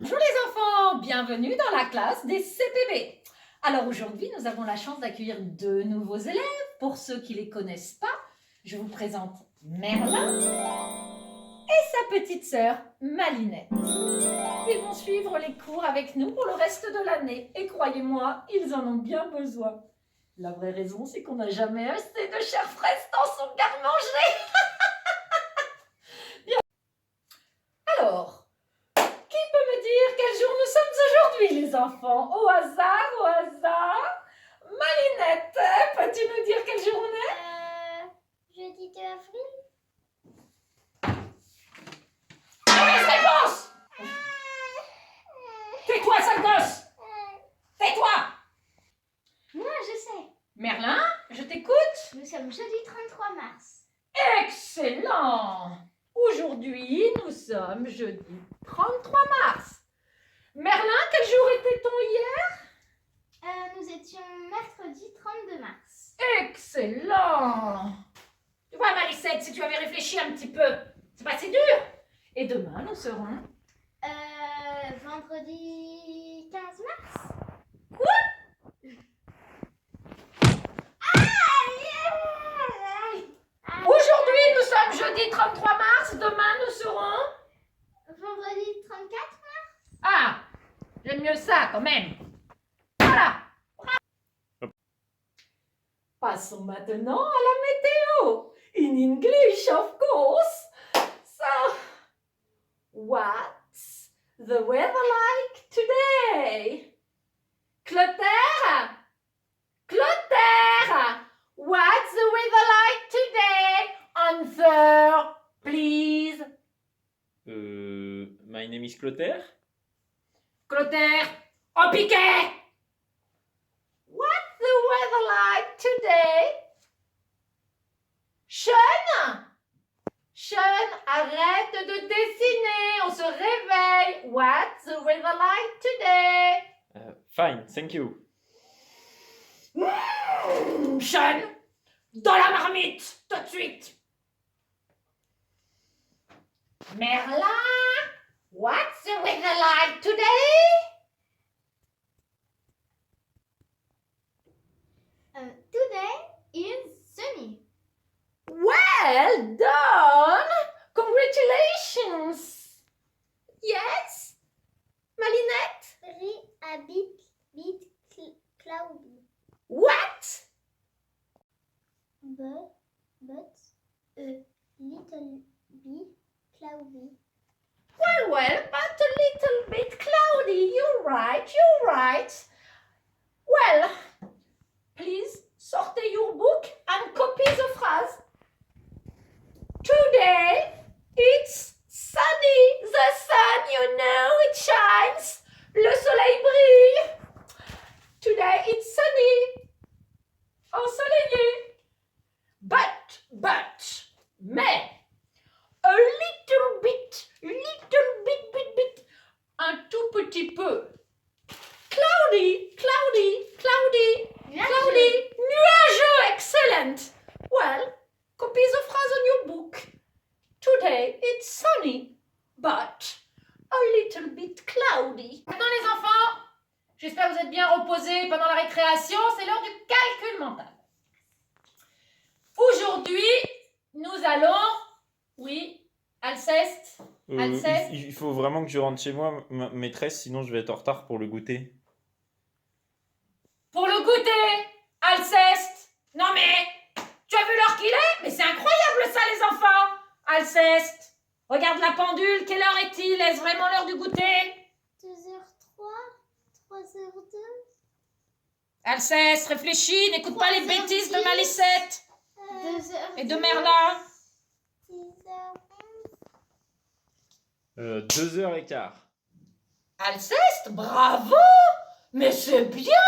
Bonjour les enfants, bienvenue dans la classe des CPB. Alors aujourd'hui, nous avons la chance d'accueillir deux nouveaux élèves. Pour ceux qui ne les connaissent pas, je vous présente Merlin et sa petite sœur Malinette. Ils vont suivre les cours avec nous pour le reste de l'année et croyez-moi, ils en ont bien besoin. La vraie raison, c'est qu'on n'a jamais assez de chair fraîche dans son garde-manger. Alors, qui peut me dire quel jour nous sommes aujourd'hui, les enfants? Au hasard, au hasard. Malinette, peux-tu nous dire quel jour on est? Jeudi 2 avril. Mauvaise réponse! Tais-toi, sale gosse! Tais-toi! Moi, je sais. Merlin, je t'écoute. Nous sommes jeudi 33 mars. Excellent! Aujourd'hui, nous sommes jeudi 33 mars. Merlin, quel jour était-on hier? Nous étions mercredi 32 mars. Excellent! Tu vois, Malicette, si tu avais réfléchi un petit peu, c'est pas si dur. Et demain, nous serons... Vendredi 15 mars. Aujourd'hui, nous sommes jeudi 33 mars. Demain, nous serons... Vendredi 34. Ah, j'aime mieux ça quand même. Voilà. Passons maintenant à la météo. In English, of course. So, what's the weather like today? Clotaire? Clotaire, what's the weather like today? Answer, please. My name is Clotaire. Clotaire, au piquet! What's the weather like today? Sean? Sean, arrête de dessiner, on se réveille. What's the weather like today? Fine, thank you. Sean, dans la marmite, tout de suite. Merlin, what's the weather like today? Today is sunny. Well done! Congratulations! Yes? Malinette? A bit cloudy. What? But a little bit cloudy. Well, but a little bit cloudy. You're right. Well, please sortez your book and copy the phrase. Today, it's sunny. The sun, you know, it shines. Le soleil brille. Today, it's sunny. Ensoleillé. But, mais, a little bit, un tout petit peu. Cloudy, nuageux, excellent. Well, copy the phrase on your book. Today it's sunny, but a little bit cloudy. Maintenant les enfants, j'espère que vous êtes bien reposés pendant la récréation. C'est l'heure du calcul mental. Aujourd'hui, nous allons... Oui, Alceste. Alceste. Il faut vraiment que je rentre chez moi, maîtresse, sinon je vais être en retard pour le goûter. Pour le goûter, Alceste. Non mais, tu as vu l'heure qu'il est? Mais c'est incroyable ça les enfants. Alceste, regarde la pendule, quelle heure est-il? Est-ce vraiment l'heure du goûter? 2h03, 3h02. Alceste, réfléchis, n'écoute pas les 3h10. bêtises de Malicette 2h. et de Merlin. 6h11. 2h15. Alceste, bravo. Mais c'est bien.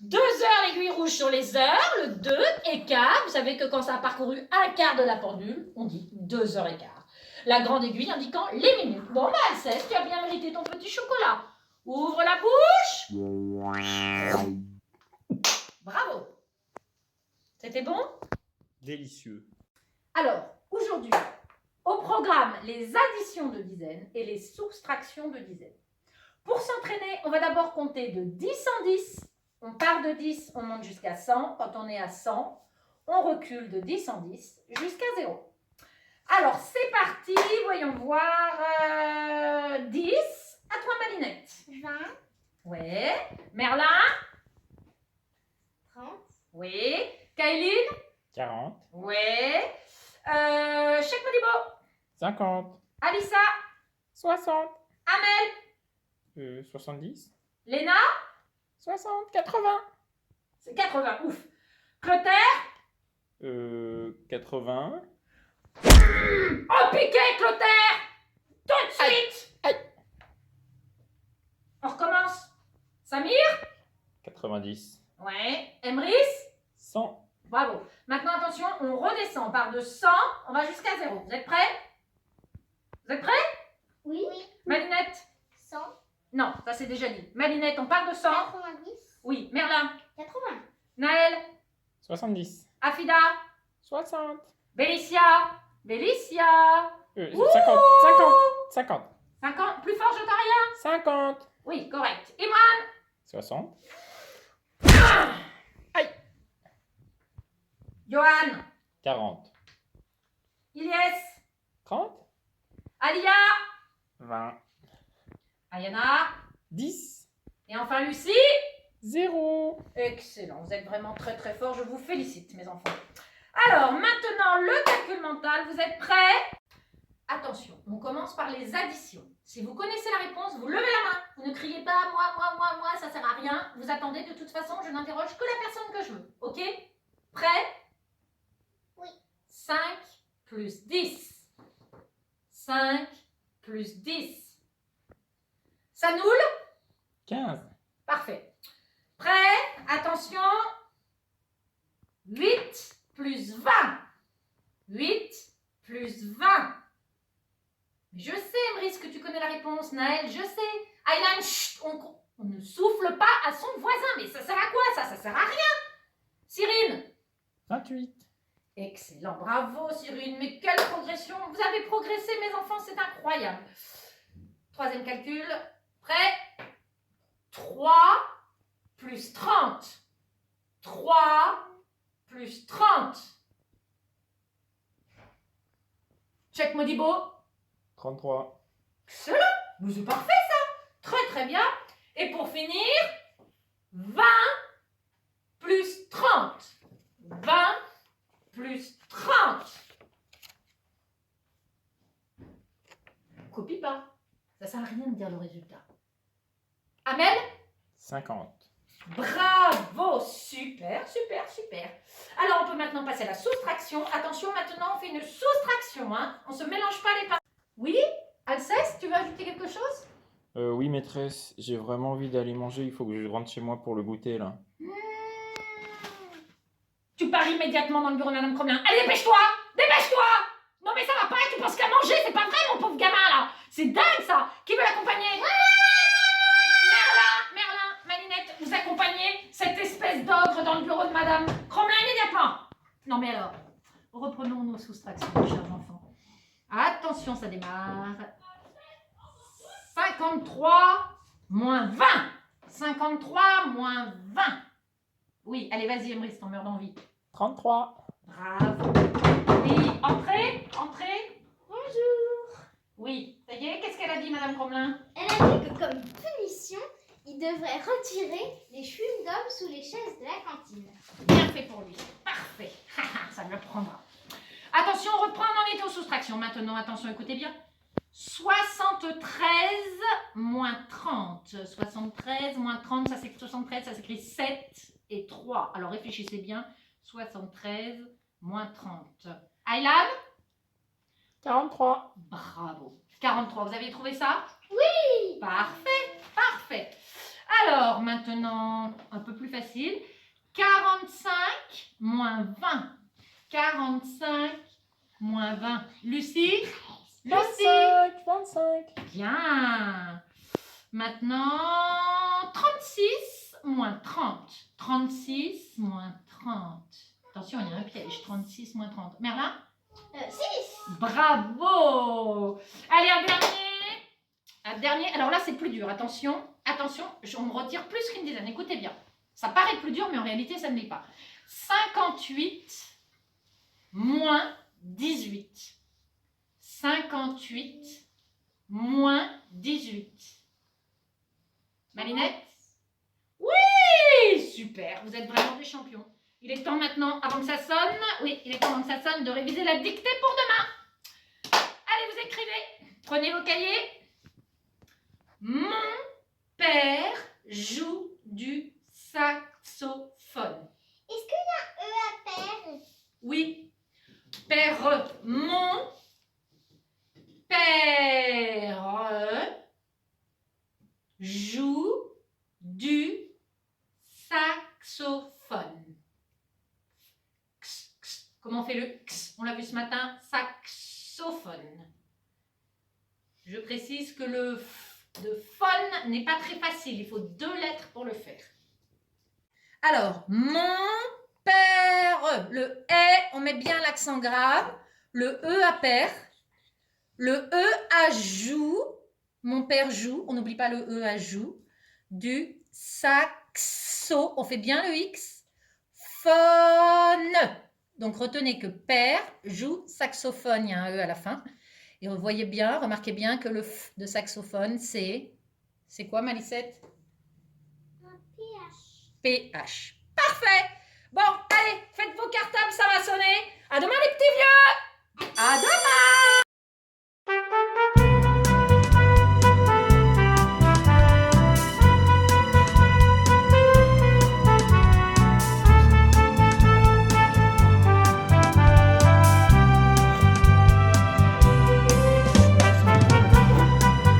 2 heures l'aiguille rouge sur les heures, le 2 et quart. Vous savez que quand ça a parcouru un quart de la pendule, on dit 2 heures et quart. La grande aiguille indiquant les minutes. Bon, bah, Alceste, tu as bien mérité ton petit chocolat. Ouvre la bouche. Bravo. C'était bon? Délicieux. Alors, aujourd'hui, au programme, les additions de dizaines et les soustractions de dizaines. Pour s'entraîner, on va d'abord compter de 10 en 10. On part de 10, on monte jusqu'à 100. Quand on est à 100, on recule de 10 en 10 jusqu'à 0. Alors, c'est parti. Voyons voir. 10. À toi, Malinette. 20, Ouais. Merlin. 30, Oui. Kailine. 40. Ouais. Cheikh Modibo. 50. Alissa. 60. Amel. 70. Léna. 60. 80. C'est 80. Ouf. Clotaire. 80. Oh, piqué, Clotaire. Tout de suite. Aïe. On recommence. Samir. 90. Ouais. Emrys. 100. Bravo. Maintenant, attention, on redescend. On part de 100, on va jusqu'à 0. Vous êtes prêts? Vous êtes prêts? oui, Malinette? 100, Non, ça c'est déjà dit. Malinette, on part de 100. 90, Oui. Merlin? 80, Naël? 70. Afida? 60. Bélicia? Bélicia? 50. 50. 50. 50? Plus fort, j'entends rien? 50. Oui, correct. Imran? 60. Johan? 40. Ilyes? 30. Alia? 20. Ayana? 10. Et enfin Lucie? 0. Excellent, vous êtes vraiment très très fort, je vous félicite mes enfants. Alors maintenant le calcul mental, vous êtes prêts? Attention, on commence par les additions. Si vous connaissez la réponse, vous levez la main. Vous ne criez pas moi, ça sert à rien. Vous attendez, de toute façon, je n'interroge que la personne que je veux. Ok? Prêt? Oui. 5 plus 10. 5 plus 10. Ça noule? 15. Parfait. Prêt? Attention. 8 plus 20. 8 plus 20. Je sais, Emrys, que tu connais la réponse. Naël, je sais. Aylan, chut, on ne souffle pas à son voisin. Mais ça sert à quoi, ça? Ça sert à rien. Cyrine? 28. Excellent. Bravo, Cyrine. Mais quelle progression. Vous avez progressé, mes enfants. C'est incroyable. Troisième calcul. Prêt? 3 plus 30. 3 plus 30. Check Modibo. 33. Excellent. Mais c'est parfait ça. Très très bien. Et pour finir, 20 plus 30. 20 plus 30. Copie pas. Ça sert à rien de dire le résultat. Amel? 50. Bravo, super, super, super. Alors, on peut maintenant passer à la soustraction. Attention, maintenant, on fait une soustraction. Hein. On ne se mélange pas les pinceaux. Oui, Alceste, tu veux ajouter quelque chose? Oui, maîtresse, j'ai vraiment envie d'aller manger. Il faut que je rentre chez moi pour le goûter, là. Tu pars immédiatement dans le bureau de Madame Cromelin. Allez, dépêche-toi! Dépêche-toi! Non, mais ça va pas, tu penses qu'à manger, c'est pas vrai, mon pauvre gamin, là. C'est dingue, ça. Qui veut l'accompagner? Merlin, Malinette, vous accompagnez cette espèce d'ogre dans le bureau de Madame Cromelin immédiatement. Non, mais alors, reprenons nos soustractions, chers enfants. Attention, ça démarre. 53 moins 20. 53 moins 20. Oui, allez, vas-y, Emrys, t'en meurs d'envie. 33. Bravo. Oui, entrez, entrez. bonjour. Oui, ça y est, qu'est-ce qu'elle a dit, Madame Cromelin? Elle a dit que comme punition, il devrait retirer les chewing-gums sous les chaises de la cantine. Bien fait pour lui. Parfait. Ça me le prendra. Attention, on reprend, on en était aux soustractions. Maintenant, attention, écoutez bien. 73 moins 30. 73 moins 30, ça s'écrit 73, ça s'écrit 7 et 3. Alors réfléchissez bien. 73 moins 30. Aylan? 43. Bravo. 43, vous avez trouvé ça? Oui. Parfait, parfait. Alors, maintenant, un peu plus facile. 45 moins 20. 45 moins 20. Lucie? Lucie? 25. Bien. Maintenant, 36 moins 30. 36 moins 30. Attention, il y a un piège. 36 moins 30. Merlin? 6. Bravo. Allez, un dernier. dernier. Alors là, c'est plus dur. Attention, attention, on me retire plus qu'une dizaine. Écoutez bien. Ça paraît plus dur, mais en réalité, ça ne l'est pas. 58 moins 18. 58 moins 18. Malinette? Oui, super, vous êtes vraiment des champions. Il est temps maintenant, avant que ça sonne, oui, il est temps avant que ça sonne, de réviser la dictée pour demain. Allez, vous écrivez. Prenez vos cahiers. Mon père joue du saxophone. Est-ce qu'il y a E à père? Oui. Père. Mon père joue du saxophone. X, x. Comment on fait le x? On l'a vu ce matin. Saxophone. Je précise que le f de phone n'est pas très facile. Il faut 2 lettres pour le faire. Alors, mon père. Le E, on met bien l'accent grave. Le E à père. Le E à joue. Mon père joue. On n'oublie pas le E à joue. Du saxo. On fait bien le X. Phone. Donc, retenez que père joue saxophone. Il y a un E à la fin. Et voyez bien, remarquez bien que le F de saxophone, c'est quoi, Malicette? Un PH. PH. Parfait. Bon, allez, faites vos cartables, ça va sonner. À demain, les petits vieux. À demain.